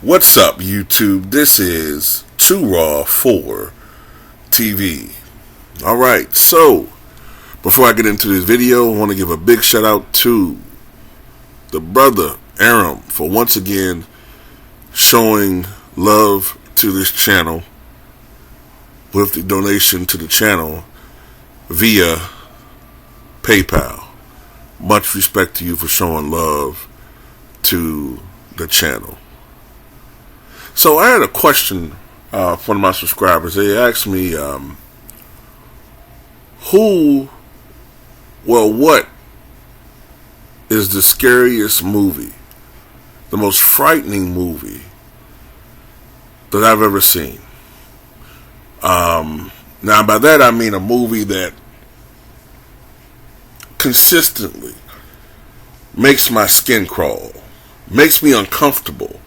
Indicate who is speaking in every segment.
Speaker 1: What's up, YouTube? This is Too Raw for TV. Alright, so before I get into this video, I want to give a big shout out to the brother Aram for once again showing love to this channel with the donation to the channel via PayPal. Much respect to you for showing love to the channel. So I had a question from one of my subscribers. They asked me, what is the scariest movie, the most frightening movie that I've ever seen? Now by that I mean a movie that consistently makes my skin crawl, makes me uncomfortable,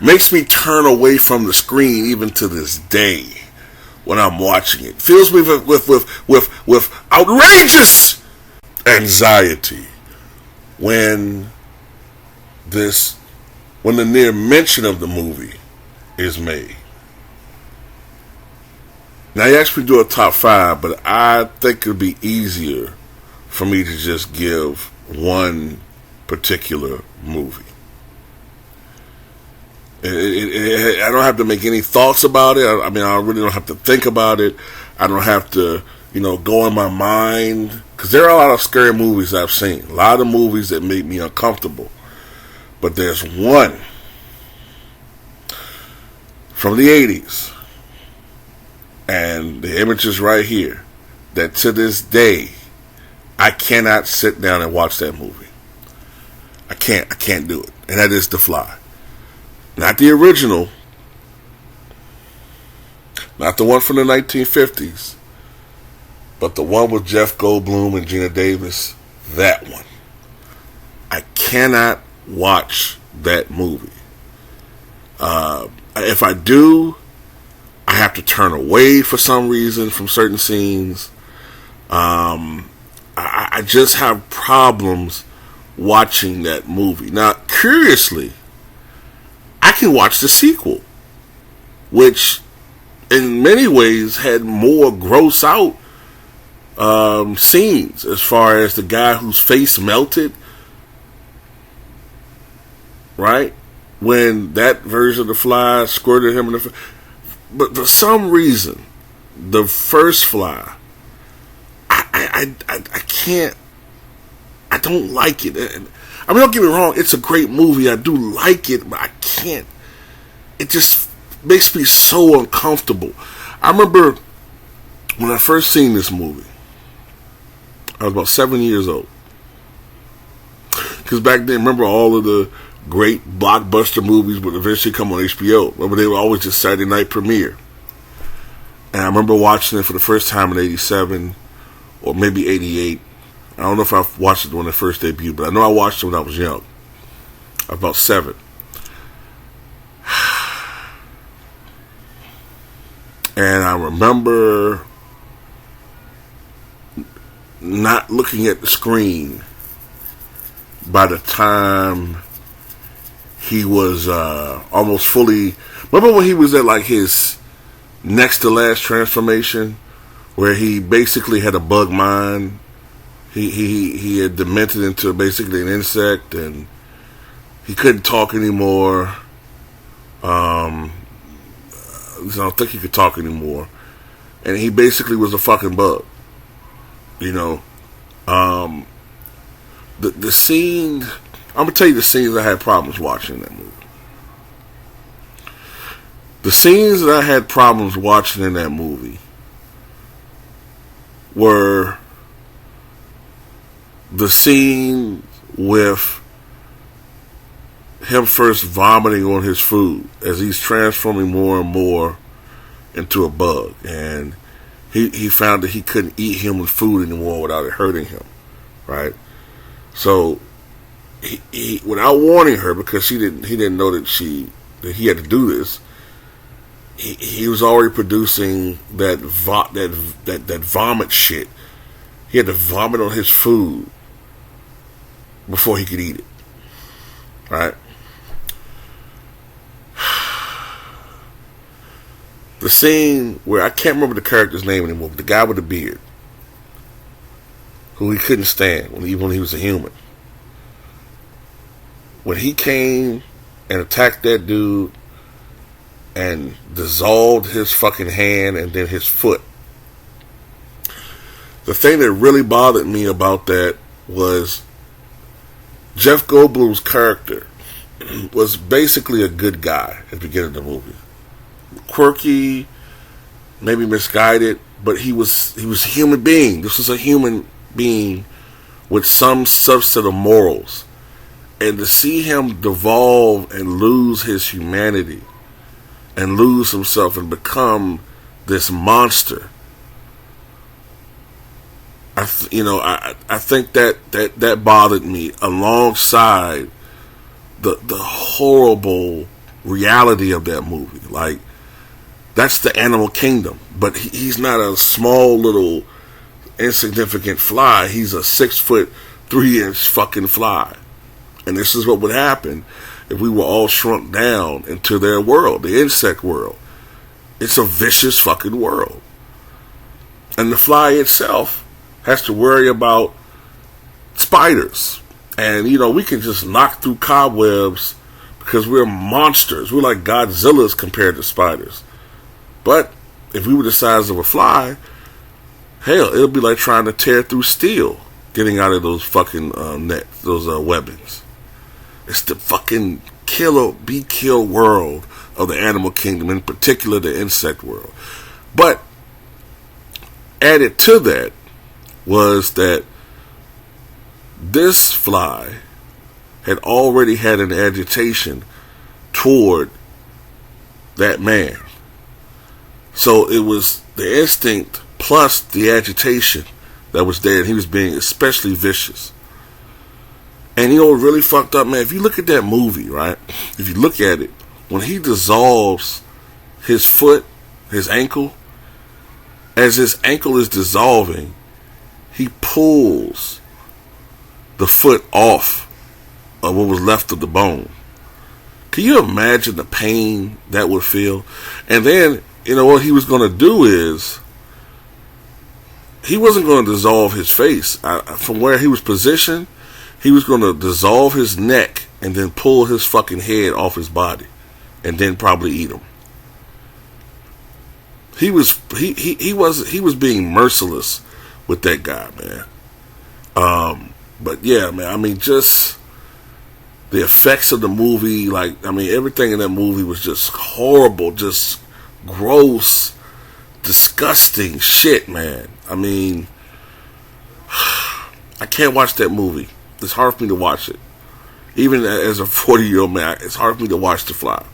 Speaker 1: makes me turn away from the screen even to this day when I'm watching it. Fills me with outrageous anxiety when the near mention of the movie is made. Now you asked me to do a top 5, but I think it'd be easier for me to just give one particular movie. I don't have to make any thoughts about it. I mean, I really don't have to think about it. I don't have to, go in my mind. Because there are a lot of scary movies I've seen. A lot of movies that make me uncomfortable. But there's one from the 80s. And the image is right here. That to this day, I cannot sit down and watch that movie. I can't do it. And that is The Fly. Not the original, not the one from the 1950s, but the one with Jeff Goldblum and Gina Davis, that one. I cannot watch that movie. If I do, I have to turn away for some reason from certain scenes. I just have problems watching that movie. Now, curiously, I can watch the sequel, which in many ways had more gross out scenes, as far as the guy whose face melted, right? When that version of The Fly squirted him in the face. But for some reason, the first Fly, I can't, I don't like it. I mean, don't get me wrong, it's a great movie. I do like it, but I can't. It just makes me so uncomfortable. I remember when I first seen this movie, I was about 7 years old. Because back then, remember all of the great blockbuster movies would eventually come on HBO. Remember, they were always just Saturday night premiere. And I remember watching it for the first time in 87 or maybe 88. I don't know if I watched it when it first debuted, but I know I watched it when I was young. I was about 7. And I remember not looking at the screen by the time he was almost fully... Remember when he was at like his next to last transformation, where he basically had a bug mind? He had demented into basically an insect, and he couldn't talk anymore. I don't think he could talk anymore, and he basically was a fucking bug. The scene. I'm gonna tell you the scenes I had problems watching in that movie. The scenes that I had problems watching in that movie were the scene with him first vomiting on his food as he's transforming more and more into a bug, and he found that he couldn't eat human food anymore without it hurting him, right? So he without warning her, because he didn't know that he had to do this, he was already producing that vomit shit. He had to vomit on his food before he could eat it. Right? The scene where, I can't remember the character's name anymore, but the guy with the beard, who he couldn't stand even when he was a human. When he came and attacked that dude and dissolved his fucking hand and then his foot. The thing that really bothered me about that was Jeff Goldblum's character was basically a good guy at the beginning of the movie. Quirky, maybe misguided, but he was a human being. This was a human being with some subset of morals. And to see him devolve and lose his humanity and lose himself and become this monster, I think that bothered me alongside the horrible reality of that movie. Like, that's the animal kingdom, but he's not a small little insignificant fly. He's a 6'3" fucking fly. And this is what would happen if we were all shrunk down into their world, the insect world. It's a vicious fucking world. And the fly itself has to worry about spiders. And, we can just knock through cobwebs because we're monsters. We're like Godzillas compared to spiders. But if we were the size of a fly, hell, it'll be like trying to tear through steel, getting out of those fucking nets, those webbings. It's the fucking kill world of the animal kingdom, in particular the insect world. But added to that was that this fly had already had an agitation toward that man. So it was the instinct plus the agitation that was there, and he was being especially vicious. And what really fucked up, man, if you look at that movie, right, if you look at it, when he dissolves his foot, his ankle, as his ankle is dissolving, he pulls the foot off of what was left of the bone. Can you imagine the pain that would feel? And then, what he was going to do is, he wasn't going to dissolve his face. From where he was positioned, he was going to dissolve his neck and then pull his fucking head off his body and then probably eat him. He was being merciless with that guy, man. But yeah, man, I mean, just the effects of the movie, everything in that movie was just horrible, just gross, disgusting shit, man. I mean, I can't watch that movie. It's hard for me to watch it. Even as a 40-year-old man, it's hard for me to watch The Fly.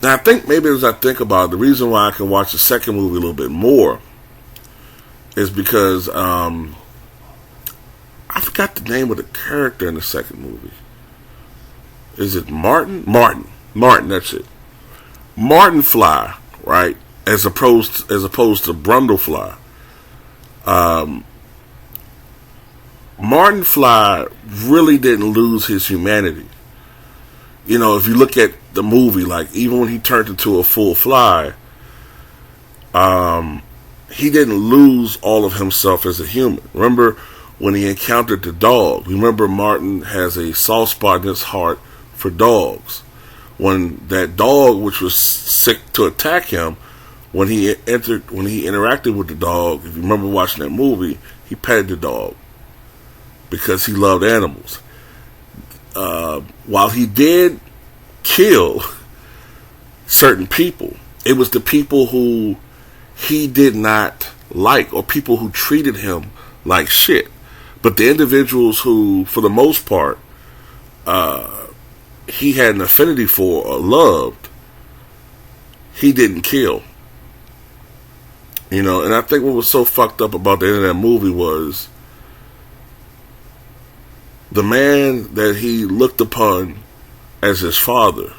Speaker 1: Now, I think maybe as I think about it, the reason why I can watch the second movie a little bit more is because I forgot the name of the character in the second movie. Is it Martin? Martin, that's it. Martin Fly, right? As opposed to Brundlefly. Martin Fly really didn't lose his humanity. If you look at the movie, even when he turned into a full fly, he didn't lose all of himself as a human. Remember when he encountered the dog? Remember, Martin has a soft spot in his heart for dogs. When that dog, which was sick to attack him, when he interacted with the dog, if you remember watching that movie, he petted the dog because he loved animals. While he did kill certain people, it was the people who he did not like, or people who treated him like shit. But the individuals who, for the most part, he had an affinity for or loved, he didn't kill. And I think what was so fucked up about the end of that movie was the man that he looked upon as his father,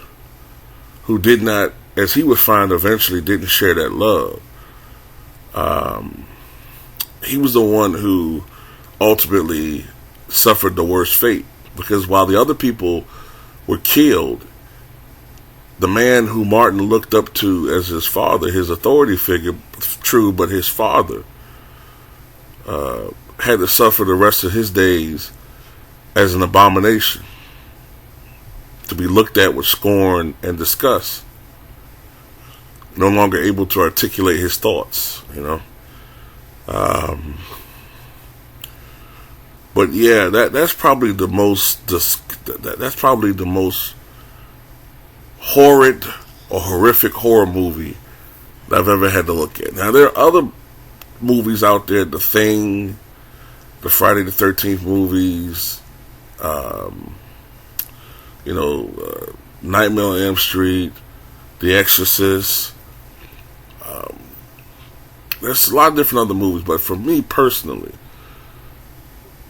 Speaker 1: who did not, as he would find eventually, didn't share that love. He was the one who ultimately suffered the worst fate, because while the other people were killed, the man who Martin looked up to as his father, his authority figure, true, but his father had to suffer the rest of his days as an abomination, to be looked at with scorn and disgust, no longer able to articulate his thoughts, But yeah, that's probably the most horrid or horrific horror movie that I've ever had to look at. Now, there are other movies out there, The Thing, the Friday the 13th movies, Nightmare on Elm Street, The Exorcist. There's a lot of different other movies, but for me personally,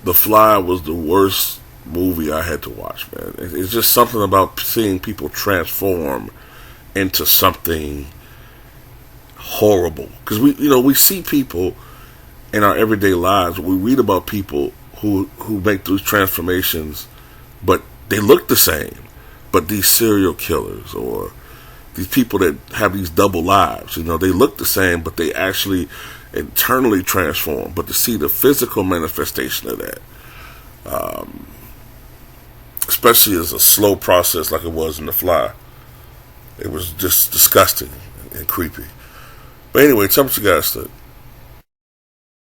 Speaker 1: The Fly was the worst movie I had to watch, man. It's just something about seeing people transform into something horrible. Because we see people in our everyday lives. We read about people who make those transformations, but they look the same. But these serial killers or these people that have these double lives, they look the same, but they actually internally transform. But to see the physical manifestation of that, especially as a slow process like it was in The Fly, it was just disgusting and creepy. But anyway, tell me what you guys think.